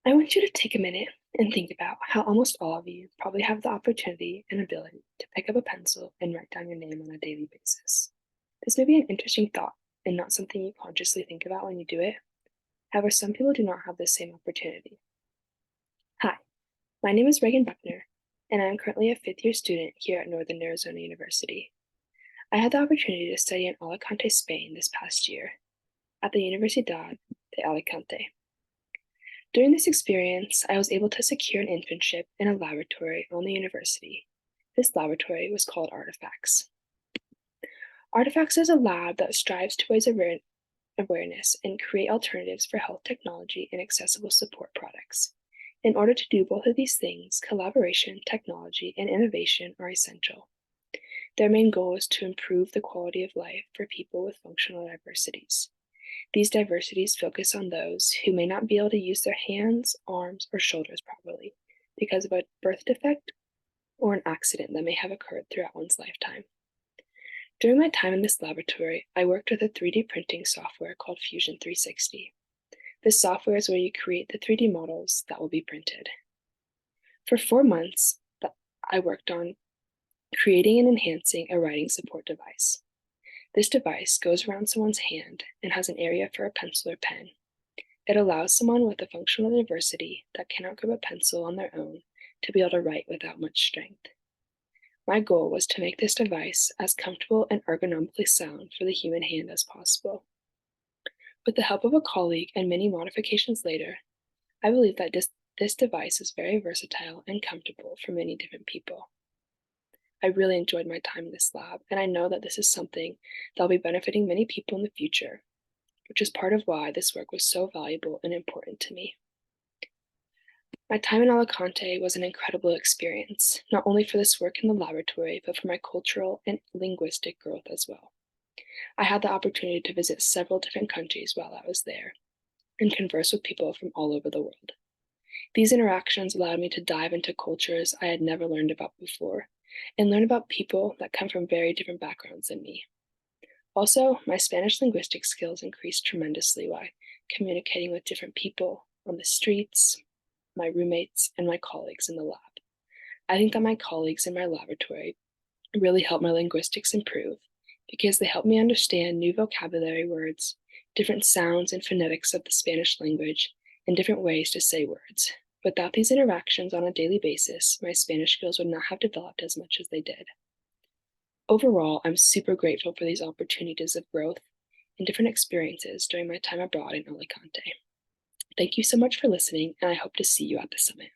I want you to take a minute and think about how almost all of you probably have the opportunity and ability to pick up a pencil and write down your name on a daily basis. This may be an interesting thought and not something you consciously think about when you do it. However, some people do not have the same opportunity. Hi, my name is Regan Buckner, and I am currently a fifth year student here at Northern Arizona University. I had the opportunity to study in Alicante, Spain this past year at the Universidad de Alicante. During this experience, I was able to secure an internship in a laboratory on the university. This laboratory was called Artifacts. Artifacts is a lab that strives to raise awareness and create alternatives for health technology and accessible support products. In order to do both of these things, collaboration, technology, and innovation are essential. Their main goal is to improve the quality of life for people with functional diversities. These diversities focus on those who may not be able to use their hands, arms, or shoulders properly because of a birth defect or an accident that may have occurred throughout one's lifetime. During my time in this laboratory, I worked with a 3D printing software called Fusion 360. This software is where you create the 3D models that will be printed. For 4 months, I worked on creating and enhancing a writing support device. This device goes around someone's hand and has an area for a pencil or pen. It allows someone with a functional diversity that cannot grab a pencil on their own to be able to write without much strength. My goal was to make this device as comfortable and ergonomically sound for the human hand as possible. With the help of a colleague and many modifications later, I believe that this device is very versatile and comfortable for many different people. I really enjoyed my time in this lab, and I know that this is something that will be benefiting many people in the future, which is part of why this work was so valuable and important to me. My time in Alicante was an incredible experience, not only for this work in the laboratory, but for my cultural and linguistic growth as well. I had the opportunity to visit several different countries while I was there and converse with people from all over the world. These interactions allowed me to dive into cultures I had never learned about before and learn about people that come from very different backgrounds than me. Also, my Spanish linguistic skills increased tremendously while communicating with different people on the streets, my roommates, and my colleagues in the lab. I think that my colleagues in my laboratory really helped my linguistics improve because they helped me understand new vocabulary words, different sounds and phonetics of the Spanish language, and different ways to say words. Without these interactions on a daily basis, my Spanish skills would not have developed as much as they did. Overall, I'm super grateful for these opportunities of growth and different experiences during my time abroad in Alicante. Thank you so much for listening, and I hope to see you at the summit.